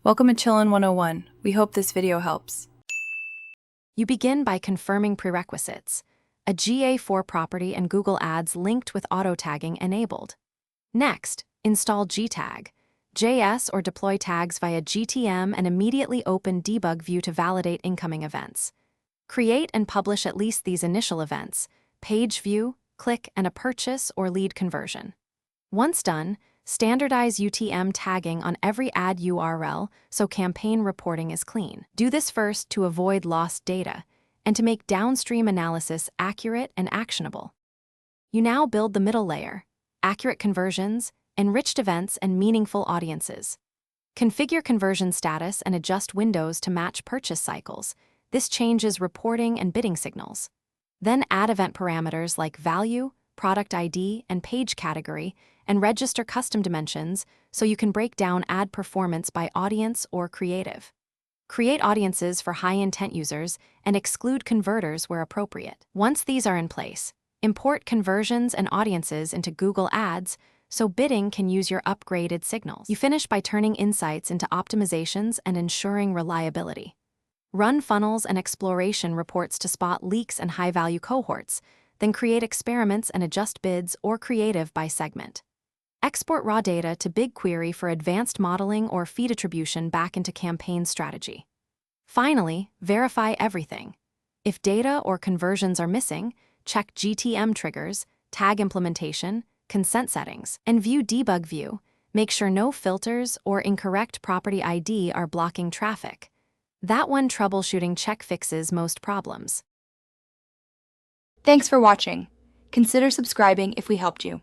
Welcome to Chillin' 101. We hope this video helps. You begin by confirming prerequisites: a GA4 property and Google Ads linked with auto-tagging enabled. Next, install gtag, JS or deploy tags via GTM and immediately open debug view to validate incoming events. Create and publish at least these initial events: page view, click, and a purchase or lead conversion. Once done, standardize UTM tagging on every ad URL so campaign reporting is clean. Do this first to avoid lost data and to make downstream analysis accurate and actionable. You now build the middle layer: accurate conversions, enriched events, and meaningful audiences. Configure conversion status and adjust windows to match purchase cycles. This changes reporting and bidding signals. Then add event parameters like value, product ID, and page category, and register custom dimensions so you can break down ad performance by audience or creative. Create audiences for high-intent users and exclude converters where appropriate. Once these are in place, import conversions and audiences into Google Ads so bidding can use your upgraded signals. You finish by turning insights into optimizations and ensuring reliability. Run funnels and exploration reports to spot leaks and high-value cohorts, then create experiments and adjust bids or creative by segment. Export raw data to BigQuery for advanced modeling or feed attribution back into campaign strategy. Finally, verify everything. If data or conversions are missing, check GTM triggers, tag implementation, consent settings, and view debug view. Make sure no filters or incorrect property ID are blocking traffic. That one troubleshooting check fixes most problems. Thanks for watching. Consider subscribing if we helped you.